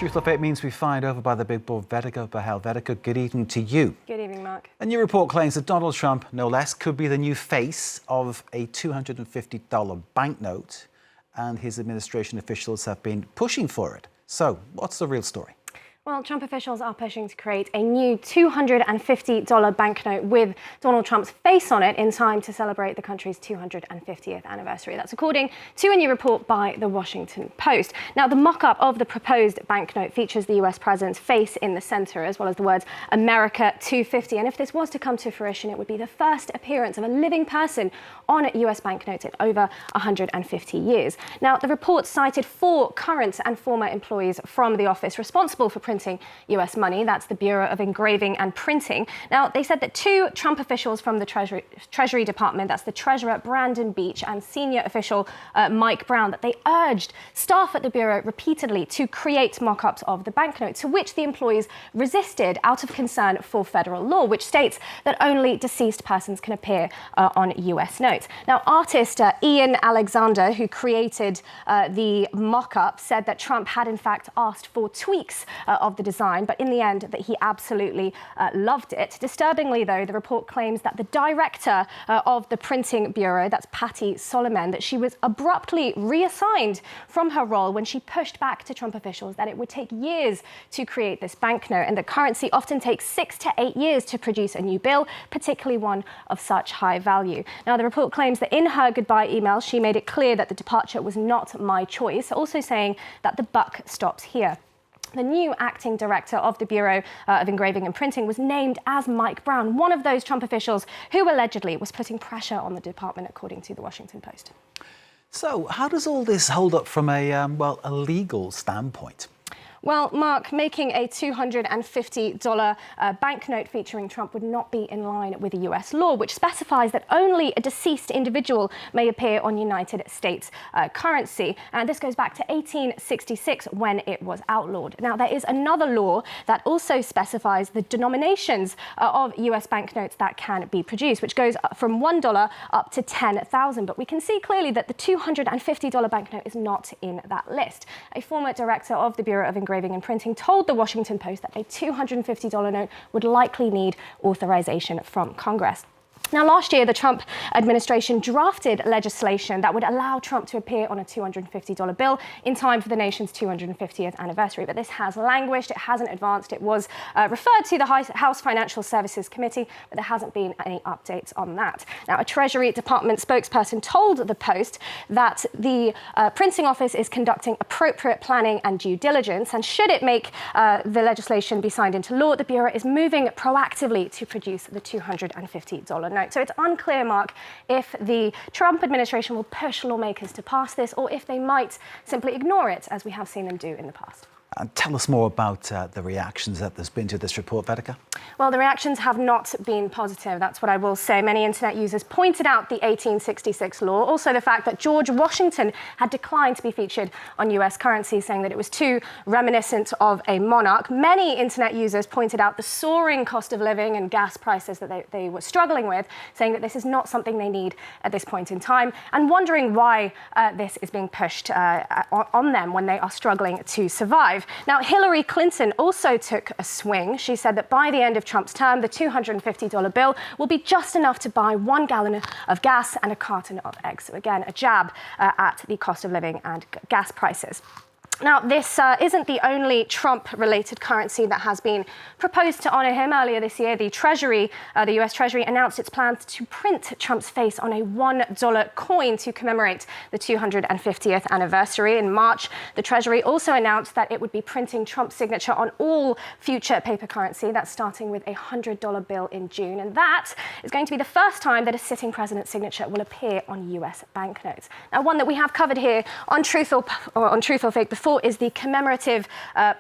Truth or Fake means we find over by the big board. Vedika Bahel. Vedika, good evening to you. Good evening, Mark. A new report claims that Donald Trump, no less, could be the new face of a $250 banknote, and his administration officials have been pushing for it. So, what's the real story? Well, Trump officials are pushing to create a new $250 banknote with Donald Trump's face on it in time to celebrate the country's 250th anniversary. That's according to a new report by The Washington Post. Now, the mock-up of the proposed banknote features the US president's face in the center, as well as the words America 250. And if this was to come to fruition, it would be the first appearance of a living person on US banknotes in over 150 years. Now, the report cited 4 current and former employees from the office responsible for printing US money. That's the Bureau of Engraving and Printing. Now, they said that 2 Trump officials from the Treasury Department, that's the Treasurer Brandon Beach and senior official Mike Brown, that they urged staff at the Bureau repeatedly to create mock-ups of the banknote, to which the employees resisted out of concern for federal law, which states that only deceased persons can appear on US notes. Now, artist Ian Alexander, who created the mock-up, said that Trump had in fact asked for tweaks of the design, but in the end that he absolutely loved it. Disturbingly, though, the report claims that the director of the printing bureau, that's Patty Solomon, that she was abruptly reassigned from her role when she pushed back to Trump officials that it would take years to create this banknote, and that currency often takes 6 to 8 years to produce a new bill, particularly one of such high value. Now, the report claims that in her goodbye email, she made it clear that the departure was not my choice, also saying that the buck stops here. The new acting director of the Bureau of Engraving and Printing was named as Mike Brown, one of those Trump officials who allegedly was putting pressure on the department, according to The Washington Post. So, how does all this hold up from a legal standpoint? Well, Mark, making a $250 banknote featuring Trump would not be in line with the US law, which specifies that only a deceased individual may appear on United States currency. And this goes back to 1866 when it was outlawed. Now, there is another law that also specifies the denominations of US banknotes that can be produced, which goes from $1 up to 10,000. But we can see clearly that the $250 banknote is not in that list. A former director of the Bureau of Engraving and Printing told The Washington Post that a $250 note would likely need authorization from Congress. Now, last year, the Trump administration drafted legislation that would allow Trump to appear on a $250 bill in time for the nation's 250th anniversary. But this has languished. It hasn't advanced. It was referred to the House Financial Services Committee, but there hasn't been any updates on that. Now, a Treasury Department spokesperson told the Post that the printing office is conducting appropriate planning and due diligence, and should it make the legislation be signed into law, the Bureau is moving proactively to produce the $250 note. So it's unclear, Mark, if the Trump administration will push lawmakers to pass this, or if they might simply ignore it, as we have seen them do in the past. And tell us more about the reactions that there's been to this report, Vedika. Well, the reactions have not been positive, that's what I will say. Many internet users pointed out the 1866 law, also the fact that George Washington had declined to be featured on US currency, saying that it was too reminiscent of a monarch. Many internet users pointed out the soaring cost of living and gas prices that they were struggling with, saying that this is not something they need at this point in time, and wondering why this is being pushed on them when they are struggling to survive. Now, Hillary Clinton also took a swing. She said that by the end of Trump's term, the $250 bill will be just enough to buy 1 gallon of gas and a carton of eggs. So again, a jab at the cost of living and gas prices. Now, this isn't the only Trump-related currency that has been proposed to honour him. Earlier this year, the US Treasury announced its plans to print Trump's face on a $1 coin to commemorate the 250th anniversary. In March, the Treasury also announced that it would be printing Trump's signature on all future paper currency. That's starting with a $100 bill in June. And that is going to be the first time that a sitting president's signature will appear on US banknotes. Now, one that we have covered here on Truth or Fake before is the commemorative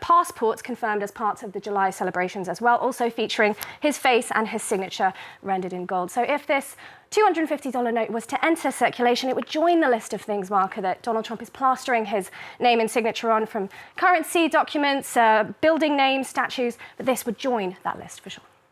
passports confirmed as part of the July celebrations as well, also featuring his face and his signature rendered in gold. So if this $250 note was to enter circulation, it would join the list of things, Mark, that Donald Trump is plastering his name and signature on, from currency documents, building names, statues, but this would join that list for sure.